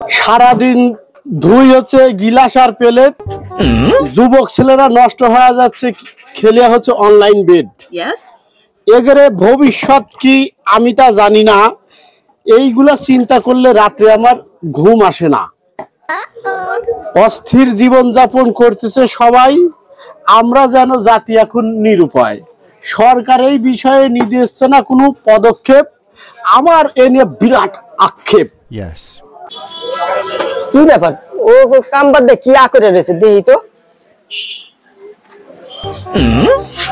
সারাদিন ধুই হচ্ছে গিলাস আর প্লেট, যুবক ছেলেরা নষ্ট হয়ে যাচ্ছে খেলে হচ্ছে অনলাইন বেড। এগরে ভবিষ্যৎ কি আমি তা জানি না, এইগুলা চিন্তা করলে রাত্রে আমার ঘুম আসে না। অস্থির জীবন যাপন করতেছে সবাই, আমরা যেন জাতি এখন নিরুপায়। সরকার এই বিষয়ে নিচ্ছে না কোনো পদক্ষেপ, আমার এ নিয়ে বিরাট আক্ষেপ। কি ব্যাপার, ও কাম বাদ দিয়ে কি করে রয়েছে দেখি তো।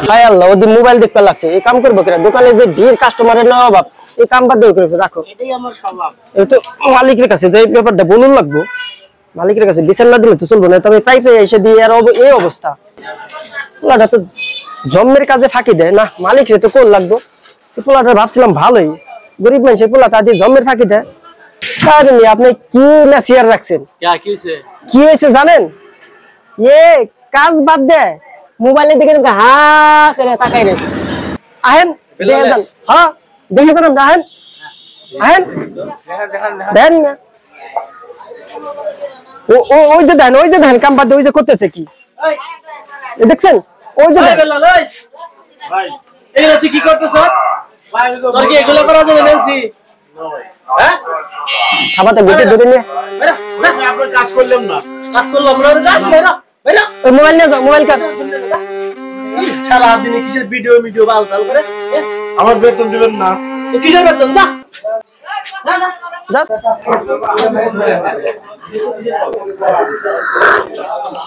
হায় আল্লাহ, ওদের মোবাইল দেখতে লাগছে। এই কাম করবো কিনা, দোকানে যে ভিড়, কাস্টমারের না অভাব, এই কাম বাদ দিয়ে করেছে। রাখো, এটাই আমার স্বভাব। এই তো মালিকের কাছে যে ব্যাপারটা বলুন লাগবো, মালিকের কাছে বিচার না দিলে তো চলবো না। তবে পাইপে এসে দিয়ে আর এই অবস্থা, পোলাটা তো জন্মের কাজে ফাঁকি দেয় না। মালিকরে তো কোল লাগবো। পোলাটা ভাবছিলাম ভালোই, গরিব মানুষের পোলা তা দিয়ে জন্মের ফাঁকি দেয়। আপনি কি না শেয়ার রাখছেন, কি হয়েছে জানেন? এ কাজ বাদ দেয়, মোবাইলের দিকে হা করে তাকাই রয়েছে। আহেন দেখে যান, হ্যাঁ দেখে যান, আমরা আহেন আহেন দেন না। ওই যে দেন, ওই যে দেন কাম বাদ দিয়ে ওই যে করতেছে কি দেখছেন? ওই যে ভাই এগুলা তুই কি করতেছ? তোর কি এগুলা করার জন্য বলছি? হ্যাঁ খাবারটা গেটে ধরে নিয়ে আমরা কাজ করলাম না, কাজ করলাম না। যা বেরা বেরা, ওই মোবাইল নিয়ে যাও, মোবাইল কাট। সারা দিন কিসের ভিডিও বালতাল করে? আমার বেতন দিবেন না? কিসের বেতন? যা যা।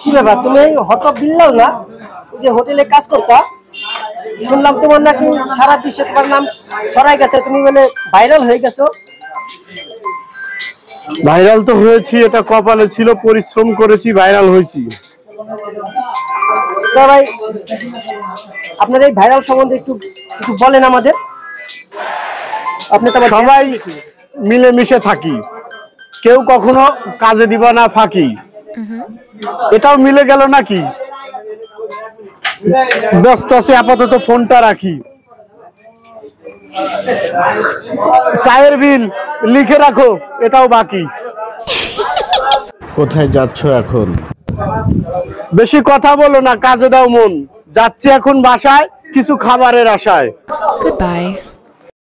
কি ব্যাপার, তুমি হঠাৎ বিল্লাল না যে হোটেলে কাজ করতা? শুনলাম তোমার নাকি সারা বিশ্বে তোমার নাম ছড়াই গেছে, তুমি বলে ভাইরাল হয়ে গেছো। ভাইরাল তো হয়েছি, এটা কপালে ছিল, পরিশ্রম করেছি, ভাইরাল হয়েছি। তো ভাই আপনার এই ভাইরাল সম্বন্ধে একটু কিছু বলেন আমাদের। আপনি তো সবাই মিলেমিশে থাকি, কেউ কখনো কাজে দিবা না ফাঁকি। এটাও মিলে গেল নাকি? ব্যস্ত আছে আপাতত, ফোনটা রাখি। চায়ের বিল লিখে রাখো, এটাও বাকি। কোথায় যাচ্ছ এখন? বেশি কথা বলো না, কাজে দাও মন। যাচ্ছি এখন বাসায় কিছু খাবারের আশায়।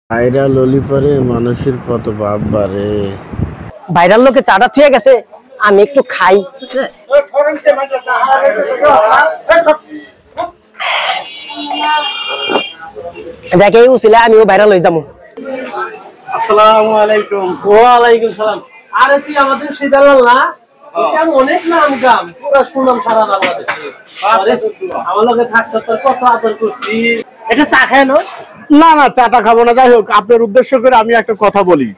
ভাইরাল ললি পরে মানুষের কত ভাব বাড়ে। ভাইরাল লোকে চাটা থুয়ে গেছে, আমি একটু খাই। যাকে উছিলে আমিও ভাইরাল হয়ে যাবো। আসসালামু আলাইকুম। ওয়ালাইকুম সালাম। আরে তুই আমাদের সিদালাল না? কেন অনেক নাম গাম, পুরো শুনলাম সারা বাংলাদেশে। আমার লগে থাকছ, তোর কত আদর করছি। এটা চা খায় না? না না, চাটা খাবো না। যাই হোক, আপনার উদ্দেশ্য করে আমি একটা কথা বলি।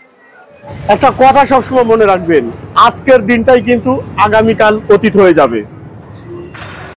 একটা কথা সবসময় মনে রাখবেন, আজকের দিনটাই কিন্তু আগামীকাল অতীত হয়ে যাবে।